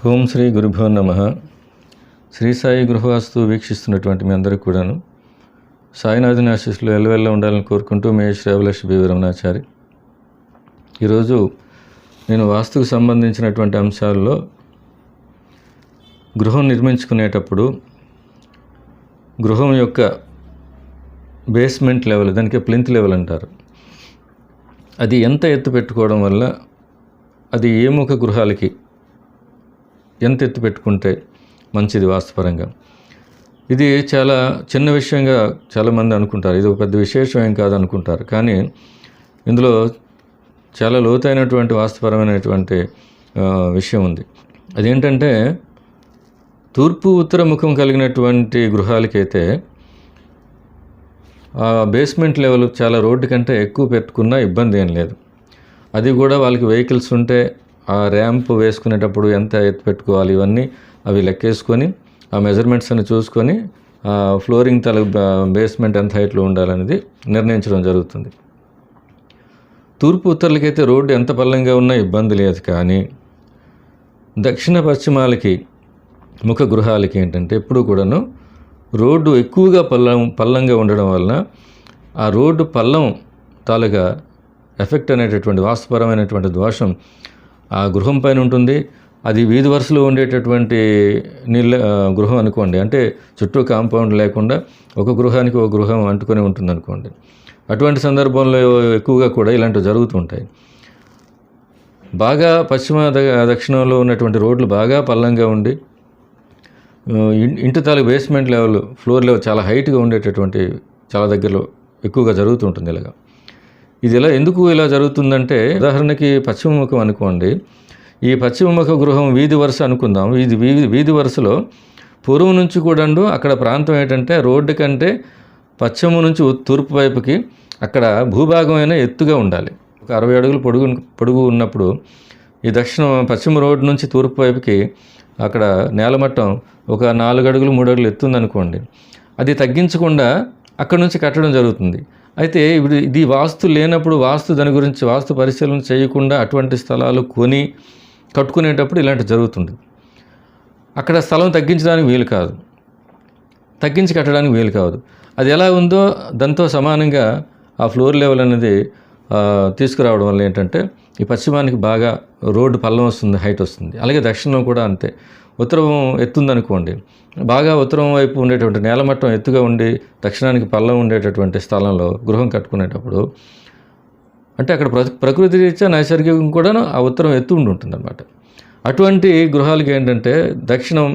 ఓం శ్రీ గురుభ్యో నమః. శ్రీ సాయి గృహవాస్తు వీక్షిస్తున్నటువంటి మీ అందరికీ కూడాను సాయినాథుని ఆశీస్సులు ఎల్లవెల్ల ఉండాలని కోరుకుంటూ మే శ్రేవలక్ష్మి బి రమణాచారి. ఈరోజు నేను వాస్తుకు సంబంధించినటువంటి అంశాల్లో గృహం నిర్మించుకునేటప్పుడు గృహం యొక్క బేస్మెంట్ లెవెల్, దానికి ప్లింత్ లెవెల్ అంటారు, అది ఎంత ఎత్తు పెట్టుకోవడం వల్ల అది ఏ ముఖ గృహాలకి ఎంత ఎత్తు పెట్టుకుంటే మంచిది వాస్తుపరంగా. ఇది చాలా చిన్న విషయంగా చాలామంది అనుకుంటారు, ఇది ఒక పెద్ద విశేషం ఏం కాదు అనుకుంటారు. కానీ ఇందులో చాలా లోతైనటువంటి వాస్తుపరమైనటువంటి విషయం ఉంది. అదేంటంటే తూర్పు ఉత్తర ముఖం కలిగినటువంటి గృహాలకైతే ఆ బేస్మెంట్ లెవెల్ చాలా రోడ్డు కంటే ఎక్కువ పెట్టుకున్నా ఇబ్బంది ఏం లేదు. అది కూడా వాళ్ళకి వెహికల్స్ ఉంటే ఆ ర్యాంప్ వేసుకునేటప్పుడు ఎంత ఎత్తు పెట్టుకోవాలి ఇవన్నీ అవి లెక్కేసుకొని ఆ మెజర్మెంట్స్ అని చూసుకొని ఫ్లోరింగ్ బేస్మెంట్ ఎంత హైట్లో ఉండాలనేది నిర్ణయించడం జరుగుతుంది. తూర్పు ఉత్తరాలకైతే రోడ్డు ఎంత పల్లంగా ఉన్నా ఇబ్బంది లేదు. కానీ దక్షిణ పశ్చిమాలకి ముఖ గృహాలకి ఏంటంటే ఎప్పుడు కూడాను రోడ్డు ఎక్కువగా పల్లంగా ఉండడం వలన ఆ రోడ్డు పల్లం తాలూగా ఎఫెక్ట్ అనేటటువంటి వాస్తుపరమైనటువంటి దోషం ఆ గృహం పైన ఉంటుంది. అది వీధి వరుసలో ఉండేటటువంటి గృహం అనుకోండి, అంటే చుట్టూ కాంపౌండ్ లేకుండా ఒక గృహానికి ఒక గృహం అంటుకొని ఉంటుంది అనుకోండి. అటువంటి సందర్భంలో ఎక్కువగా కూడా ఇలాంటివి జరుగుతుంటాయి. బాగా పశ్చిమ దక్షిణంలో ఉన్నటువంటి రోడ్లు బాగా పల్లంగా ఉండి ఇంటి తాలూకు బేస్మెంట్ లెవెల్, ఫ్లోర్ లెవెల్ చాలా హైట్గా ఉండేటటువంటి చాలా దగ్గరలో ఎక్కువగా జరుగుతుంటుంది. ఇది ఎందుకు ఇలా జరుగుతుందంటే, ఉదాహరణకి పశ్చిమ ముఖం అనుకోండి. ఈ పశ్చిమ ముఖ గృహం వీధి వరుస అనుకుందాం. వీధి వరుసలో పూర్వం నుంచి కూడా అక్కడ ప్రాంతం ఏంటంటే రోడ్డు కంటే పశ్చిమ నుంచి తూర్పు వైపుకి అక్కడ భూభాగం అయినా ఎత్తుగా ఉండాలి. ఒక 60 అడుగులు పొడుగు ఉన్నప్పుడు ఈ పశ్చిమ రోడ్డు నుంచి తూర్పు వైపుకి అక్కడ నేలమట్టం ఒక 4 అడుగులు 3 అడుగులు ఎత్తుందనుకోండి. అది తగ్గించకుండా అక్కడ నుంచి కట్టడం జరుగుతుంది. అయితే ఇప్పుడు ఇది వాస్తు లేనప్పుడు దాని గురించి వాస్తు పరిశీలన చేయకుండా అటువంటి స్థలాలు కొని కట్టుకునేటప్పుడు ఇలాంటి జరుగుతుంది. అక్కడ స్థలం తగ్గించడానికి వీలు కాదు, తగ్గించి కట్టడానికి వీలు కాదు. అది ఎలా ఉందో దాంతో సమానంగా ఆ ఫ్లోర్ లెవెల్ అనేది తీసుకురావడం వల్ల ఏంటంటే ఈ పశ్చిమానికి బాగా రోడ్డు పల్లం వస్తుంది, హైట్ వస్తుంది. అలాగే దక్షిణం కూడా అంతే. ఉత్తరం ఎత్తుందనుకోండి, బాగా ఉత్తరం వైపు ఉండేటువంటి నేలమట్టం ఎత్తుగా ఉండి దక్షిణానికి పల్లం ఉండేటటువంటి స్థలంలో గృహం కట్టుకునేటప్పుడు అంటే అక్కడ ప్రకృతి రీత్యా నైసర్గికం కూడా ఆ ఉత్తరం ఎత్తు ఉంటుంది అన్నమాట. అటువంటి గృహాలకి ఏంటంటే దక్షిణం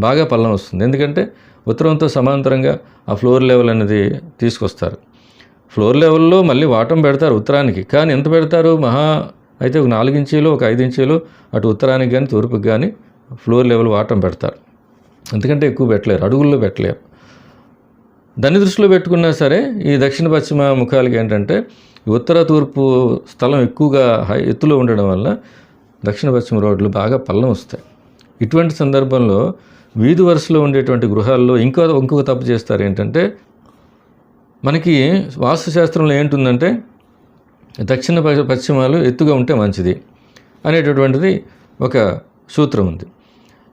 బాగా పల్లం వస్తుంది. ఎందుకంటే ఉత్తరంతో సమాంతరంగా ఆ ఫ్లోర్ లెవెల్ అనేది తీసుకొస్తారు. ఫ్లోర్ లెవెల్లో మళ్ళీ వాటం పెడతారు ఉత్తరానికి. కానీ ఎంత పెడతారు? అయితే ఒక 4 ఇంచీలు ఒక 5 ఇంచీలు అటు ఉత్తరానికి కానీ తూర్పుకి కానీ ఫ్లోర్ లెవెల్ వాటం పెడతారు. ఎందుకంటే ఎక్కువ పెట్టలేరు, అడుగుల్లో పెట్టలేరు. దాన్ని దృష్టిలో పెట్టుకున్నా సరే ఈ దక్షిణ పశ్చిమ ముఖాలకి ఏంటంటే ఉత్తర తూర్పు స్థలం ఎక్కువగా ఎత్తులో ఉండడం వల్ల దక్షిణ పశ్చిమ రోడ్లు బాగా పల్లం వస్తాయి. ఇటువంటి సందర్భంలో వీధి వరుసలో ఉండేటువంటి గృహాల్లో ఇంకొక తప్పు చేస్తారు. ఏంటంటే మనకి వాస్తుశాస్త్రంలో ఏంటుందంటే దక్షిణ పశ్చిమాలు ఎత్తుగా ఉంటే మంచిది అనేటటువంటిది ఒక సూత్రం ఉంది.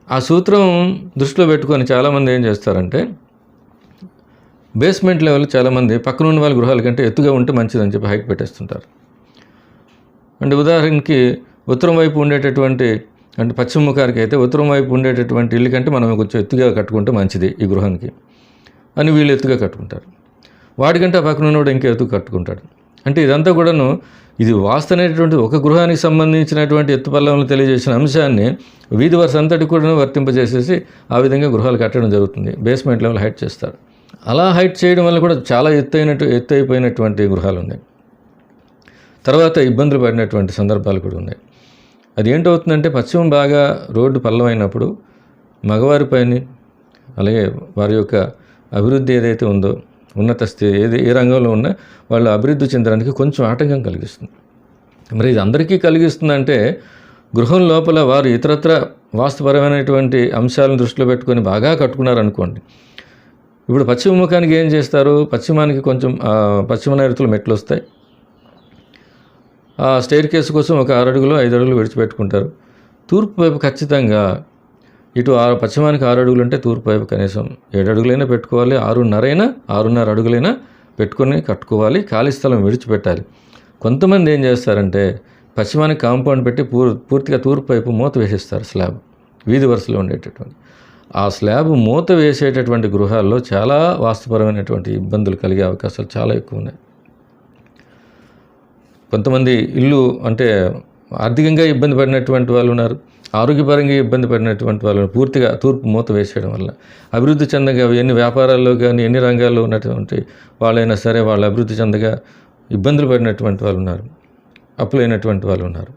ఆ సూత్రం దృష్టిలో పెట్టుకొని చాలామంది ఏం చేస్తారంటే బేస్మెంట్ లెవెల్ చాలామంది పక్కన ఉన్న వాళ్ళ గృహాల కంటే ఎత్తుగా ఉంటే మంచిదని చెప్పి హైట్ పెట్టేస్తుంటారు. అంటే ఉదాహరణకి ఉత్తరం వైపు ఉండేటటువంటి అంటే పశ్చిమ ముఖానికి అయితే ఉత్తరం వైపు ఉండేటటువంటి ఇల్లు కంటే మనం కొంచెం ఎత్తుగా కట్టుకుంటే మంచిది ఈ గృహానికి అని వీళ్ళు ఎత్తుగా కట్టుకుంటారు. వాడికంటే పక్కన ఉన్నవాడు ఇంకా ఎత్తు కట్టుకుంటాడు. అంటే ఇదంతా కూడాను ఇది వాస్తు అనేటటువంటి ఒక గృహానికి సంబంధించినటువంటి ఎత్తుపల్లంలో తెలియజేసిన అంశాన్ని వీధి వరుస అంతటి కూడా వర్తింపజేసేసి ఆ విధంగా గృహాలు కట్టడం జరుగుతుంది. బేస్మెంట్ లెవెల్ హైట్ చేస్తారు. అలా హైట్ చేయడం వల్ల కూడా చాలా ఎత్తు అయిపోయినటువంటి గృహాలు ఉన్నాయి. తర్వాత ఇబ్బందులు పడినటువంటి సందర్భాలు కూడా ఉన్నాయి. అది ఏంటవుతుందంటే పశ్చిమం బాగా రోడ్డు పల్లం అయినప్పుడు మగవారి పైన అలాగే వారి యొక్క అభివృద్ధి ఏదైతే ఉందో ఉన్నత స్థితి ఏ రంగంలో ఉన్నా వాళ్ళు అభివృద్ధి చెందడానికి కొంచెం ఆటంకం కలిగిస్తుంది. మరి ఇది అందరికీ కలిగిస్తుందంటే గృహం లోపల వారు ఇతరత్ర వాస్తుపరమైనటువంటి అంశాలను దృష్టిలో పెట్టుకొని బాగా కట్టుకున్నారనుకోండి. ఇప్పుడు పశ్చిమ ముఖానికి ఏం చేస్తారు? పశ్చిమానికి కొంచెం పశ్చిమ నైరుతులు మెట్లు వస్తాయి. ఆ స్టెయిర్ కేసు కోసం ఒక 6 అడుగులు 5 అడుగులు విడిచిపెట్టుకుంటారు. తూర్పు వైపు ఖచ్చితంగా ఇటు పశ్చిమానికి 6 అడుగులు అంటే తూర్పు వైపు కనీసం 7 అడుగులైనా పెట్టుకోవాలి, 6.5 అడుగులైనా పెట్టుకొని కట్టుకోవాలి, ఖాళీ స్థలం విడిచిపెట్టాలి. కొంతమంది ఏం చేస్తారంటే పశ్చిమానికి కాంపౌండ్ పెట్టి పూర్తిగా తూర్పు వైపు మూత వేసేస్తారు. స్లాబ్ వీధి వరుసలో ఉండేటటువంటి ఆ స్లాబ్ మూత వేసేటటువంటి గృహాల్లో చాలా వాస్తుపరమైనటువంటి ఇబ్బందులు కలిగే అవకాశాలు చాలా ఎక్కువ ఉన్నాయి. కొంతమంది ఇల్లు అంటే ఆర్థికంగా ఇబ్బంది పడినటువంటి వాళ్ళు ఉన్నారు, ఆరోగ్యపరంగా ఇబ్బంది పడినటువంటి వాళ్ళు పూర్తిగా తూర్పు మూత వేసేయడం వల్ల అభివృద్ధి చెందగా ఎన్ని వ్యాపారాల్లో కానీ ఎన్ని రంగాల్లో ఉన్నటువంటి వాళ్ళైనా సరే వాళ్ళు అభివృద్ధి చెందగా ఇబ్బందులు పడినటువంటి వాళ్ళు ఉన్నారు, అప్పులైనటువంటి వాళ్ళు ఉన్నారు.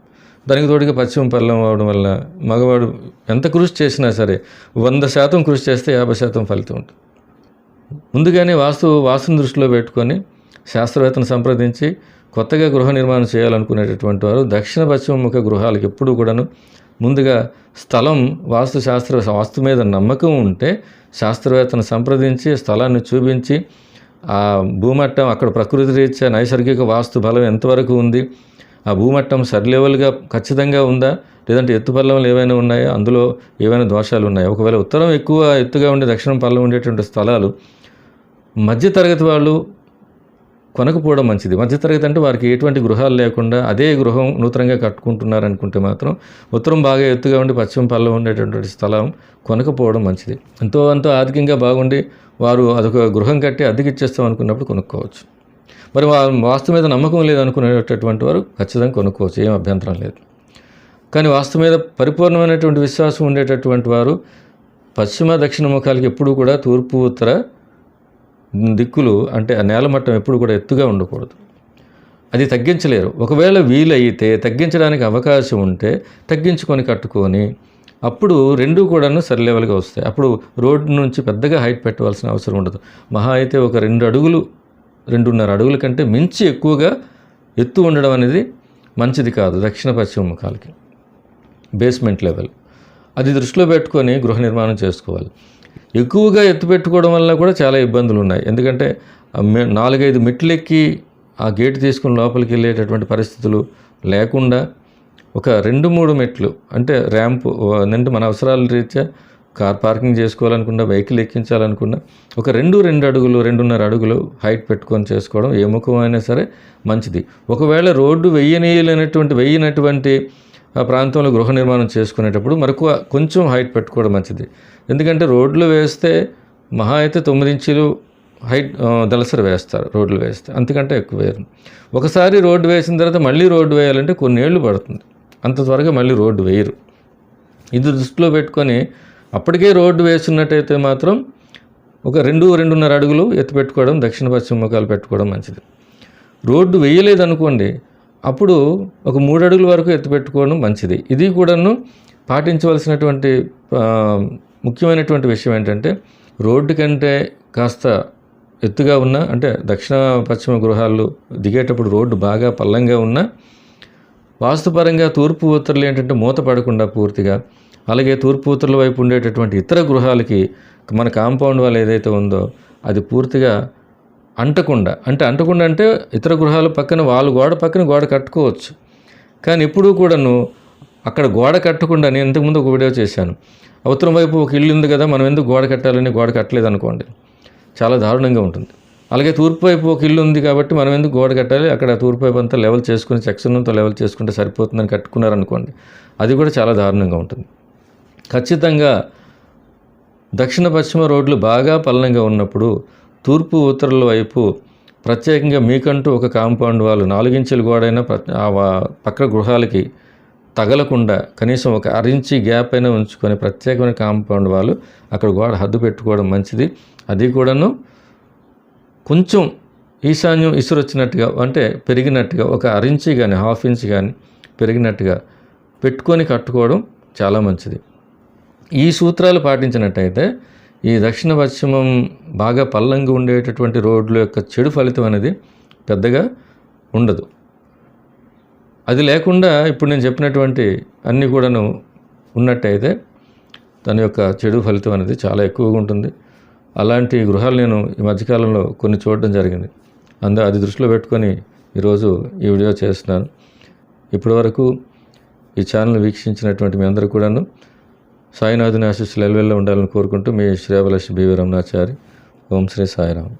దానికి తోడుగా పశ్చిమ పల్లం అవడం వల్ల మగవాడు ఎంత కృషి చేసినా సరే 100% కృషి చేస్తే 50% ఫలితం ఉంటుంది. ముందుగానే వాస్తుని దృష్టిలో పెట్టుకొని శాస్త్రవేత్తను సంప్రదించి కొత్తగా గృహ నిర్మాణం చేయాలనుకునేటటువంటి వారు దక్షిణ పశ్చిమ ముఖ గృహాలకు ఎప్పుడూ కూడాను ముందుగా స్థలం వాస్తు మీద నమ్మకం ఉంటే శాస్త్రవేత్తను సంప్రదించి స్థలాన్ని చూపించి ఆ భూమట్టం అక్కడ ప్రకృతి రీత్యా నైసర్గిక వాస్తు బలం ఎంతవరకు ఉంది, ఆ భూమట్టం సరిలెవెల్గా ఖచ్చితంగా ఉందా, లేదంటే ఎత్తు పల్లవులు ఏవైనా ఉన్నాయా, అందులో ఏవైనా దోషాలు ఉన్నాయా. ఒకవేళ ఉత్తరం ఎక్కువ ఎత్తుగా ఉండి దక్షిణం పల్లం ఉండేటువంటి స్థలాలు మధ్యతరగతి వాళ్ళు కొనకపోవడం మంచిది. మధ్యతరగతి అంటే వారికి ఎటువంటి గృహాలు లేకుండా అదే గృహం నూతనంగా కట్టుకుంటున్నారనుకుంటే మాత్రం ఉత్తరం బాగా ఎత్తుగా ఉండి పశ్చిమ పల్లం ఉండేటటువంటి స్థలం కొనకపోవడం మంచిది. ఎంతో ఆర్థికంగా బాగుండి వారు అదొక గృహం కట్టి అద్దెకిచ్చేస్తాం అనుకున్నప్పుడు కొనుక్కోవచ్చు. మరి వాస్తు మీద నమ్మకం లేదనుకునేటటువంటి వారు ఖచ్చితంగా కొనుక్కోవచ్చు, ఏం అభ్యంతరం లేదు. కానీ వాస్తు మీద పరిపూర్ణమైనటువంటి విశ్వాసం ఉండేటటువంటి వారు పశ్చిమ దక్షిణ ముఖాలకి ఎప్పుడూ కూడా తూర్పు ఉత్తర దిక్కులు అంటే ఆ నేలమట్టం ఎప్పుడు కూడా ఎత్తుగా ఉండకూడదు. అది తగ్గించలేరు. ఒకవేళ వీలైతే తగ్గించడానికి అవకాశం ఉంటే తగ్గించుకొని కట్టుకొని అప్పుడు రెండూ కూడాను సరిలెవెల్గా వస్తాయి. అప్పుడు రోడ్డు నుంచి పెద్దగా హైట్ పెట్టవలసిన అవసరం ఉండదు. మహా అయితే ఒక 2 అడుగులు 2.5 అడుగుల కంటే మించి ఎక్కువగా ఎత్తు ఉండడం అనేది మంచిది కాదు దక్షిణ పశ్చిమ ముఖాలకి. బేస్మెంట్ లెవెల్ అది దృష్టిలో పెట్టుకొని గృహ నిర్మాణం చేసుకోవాలి. ఎక్కువగా ఎత్తు పెట్టుకోవడం వల్ల కూడా చాలా ఇబ్బందులు ఉన్నాయి. ఎందుకంటే 4-5 మెట్లు ఎక్కి ఆ గేటు తీసుకుని లోపలికి వెళ్ళేటటువంటి పరిస్థితులు లేకుండా ఒక 2-3 మెట్లు అంటే ర్యాంపు అంటే మన అవసరాల రీత్యా కార్ పార్కింగ్ చేసుకోవాలనుకున్నా, వెహికల్ ఎక్కించాలనుకున్నా ఒక 2 అడుగులు 2.5 అడుగులు హైట్ పెట్టుకొని చేసుకోవడం ఏ ముఖం అయినా సరే మంచిది. ఒకవేళ రోడ్డు వేయనటువంటి ఆ ప్రాంతంలో గృహ నిర్మాణం చేసుకునేటప్పుడు మరొక కొంచెం హైట్ పెట్టుకోవడం మంచిది. ఎందుకంటే రోడ్లు వేస్తే మహా అయితే 9 ఇంచులు హైట్ దళసరి వేస్తారు రోడ్లు వేస్తే, అంతకంటే ఎక్కువ వేరు. ఒకసారి రోడ్డు వేసిన తర్వాత మళ్ళీ రోడ్డు వేయాలంటే కొన్ని ఏళ్ళు పడుతుంది, అంత త్వరగా మళ్ళీ రోడ్డు వేయరు. ఇది దృష్టిలో పెట్టుకొని అప్పటికే రోడ్డు వేస్తున్నట్టయితే మాత్రం ఒక 2-2.5 అడుగులు ఎత్తు పెట్టుకోవడం దక్షిణ పశ్చిమ ముఖాలు పెట్టుకోవడం మంచిది. రోడ్డు వేయలేదనుకోండి అప్పుడు ఒక 3 అడుగుల వరకు ఎత్తు పెట్టుకోవడం మంచిది. ఇది కూడాను పాటించవలసినటువంటి ముఖ్యమైనటువంటి విషయం ఏంటంటే రోడ్డు కంటే కాస్త ఎత్తుగా ఉన్న అంటే దక్షిణ పశ్చిమ గృహాలు దిగేటప్పుడు రోడ్డు బాగా పల్లంగా ఉన్న వాస్తుపరంగా తూర్పు ఉత్తరాలు ఏంటంటే మూత పడకుండా పూర్తిగా, అలాగే తూర్పు ఉత్తరాల వైపు ఉండేటటువంటి ఇతర గృహాలకి మన కాంపౌండ్ వాల్ ఏదైతే ఉందో అది పూర్తిగా అంటకుండా అంటే ఇతర గృహాల పక్కన గోడ పక్కన గోడ కట్టుకోవచ్చు. కానీ ఎప్పుడూ కూడాను అక్కడ గోడ కట్టకుండా, నేను ఇంతకుముందు ఒక వీడియో చేశాను, ఉత్తరం వైపు ఒక ఇల్లు ఉంది కదా మనం ఎందుకు గోడ కట్టాలని గోడ కట్టలేదు అనుకోండి, చాలా దారుణంగా ఉంటుంది. అలాగే తూర్పు వైపు ఒక ఇల్లు ఉంది కాబట్టి మనం ఎందుకు గోడ కట్టాలి, అక్కడ తూర్పు వైపు అంతా లెవెల్ చేసుకుని సెక్షన్తో లెవెల్ చేసుకుంటే సరిపోతుందని కట్టుకున్నారనుకోండి, అది కూడా చాలా దారుణంగా ఉంటుంది. ఖచ్చితంగా దక్షిణ పశ్చిమ రోడ్లు బాగా పల్లంగా ఉన్నప్పుడు తూర్పు ఉత్తరాల వైపు ప్రత్యేకంగా మీకంటూ ఒక కాంపౌండ్ వాళ్ళు 4 ఇంచుల గోడైనా పక్క గృహాలకి తగలకుండా కనీసం ఒక 1 ఇంచు గ్యాప్ అయినా ఉంచుకొని ప్రత్యేకమైన కాంపౌండ్ వాళ్ళు అక్కడ గోడ హద్దు పెట్టుకోవడం మంచిది. అది కూడాను కొంచెం ఈశాన్యం ఇసురొచ్చినట్టుగా అంటే పెరిగినట్టుగా ఒక 1 ఇంచు కానీ 1/2 ఇంచు కానీ పెరిగినట్టుగా పెట్టుకొని కట్టుకోవడం చాలా మంచిది. ఈ సూత్రాలు పాటించినట్టయితే ఈ దక్షిణ పశ్చిమం బాగా పల్లంగా ఉండేటటువంటి రోడ్ల యొక్క చెడు ఫలితం అనేది పెద్దగా ఉండదు. అది లేకుండా ఇప్పుడు నేను చెప్పినటువంటి అన్నీ కూడాను ఉన్నట్టయితే దాని యొక్క చెడు ఫలితం అనేది చాలా ఎక్కువగా ఉంటుంది. అలాంటి గృహాలు నేను ఈ మధ్యకాలంలో కొన్ని చూడడం జరిగింది. అది దృష్టిలో పెట్టుకొని ఈరోజు ఈ వీడియో చేస్తున్నాను. ఇప్పటివరకు ఈ ఛానల్ వీక్షించినటువంటి మీ అందరూ కూడాను సాయినాథుని ఆశీస్సులు ఎల్లవెల్ల ఉండాలని కోరుకుంటూ మీ శ్రేయభిలాషి బివి రమణాచారి. ఓం శ్రీ సాయిరామ్.